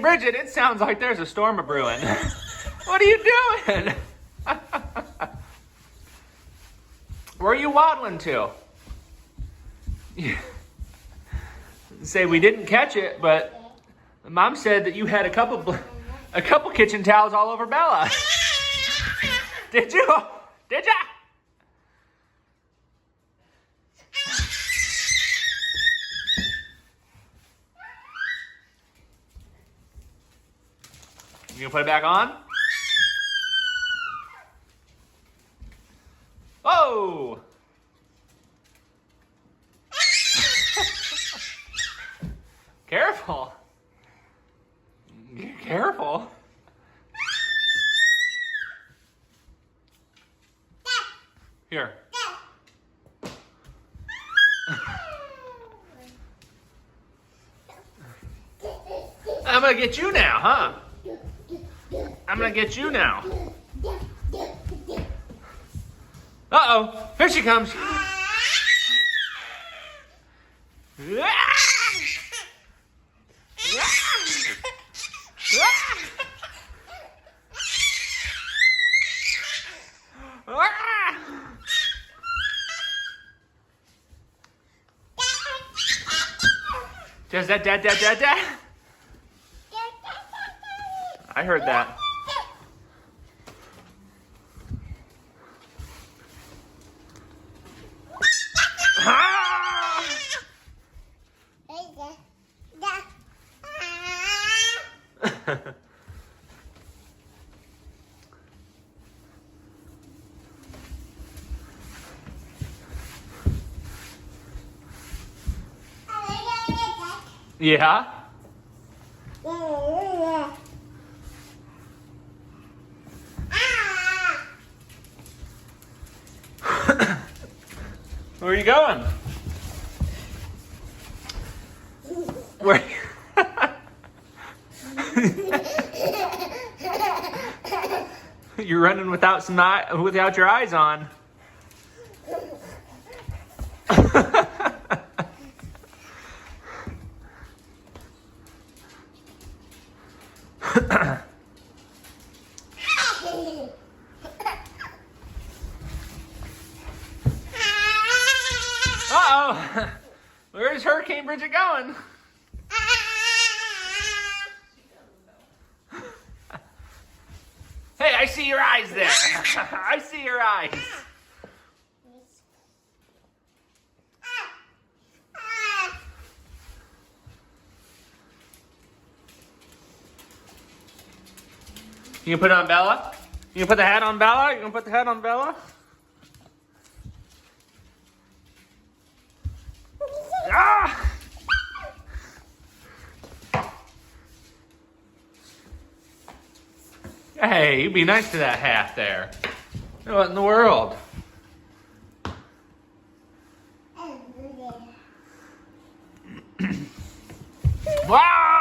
Bridget, it sounds like there's a storm a brewing. What are you doing? Where are you waddling to? Say we didn't catch it, but Mom said that you had a couple kitchen towels all over Bella. Did you? Did ya? You gonna put it back on? Oh! Careful. Careful. Here. I'm gonna get you now, huh? I'm gonna get you now. Uh-oh, here she comes. Does that da? I heard that. Yeah? Where are you going? Where? You're running without your eyes on. Uh-oh. Where's Hurricane Bridget going? Hey, I see your eyes there. I see your eyes. You can put it on Bella? You can put the hat on Bella? You can put the hat on Bella? Ah! Hey, you be nice to that hat there. What in the world? Wow!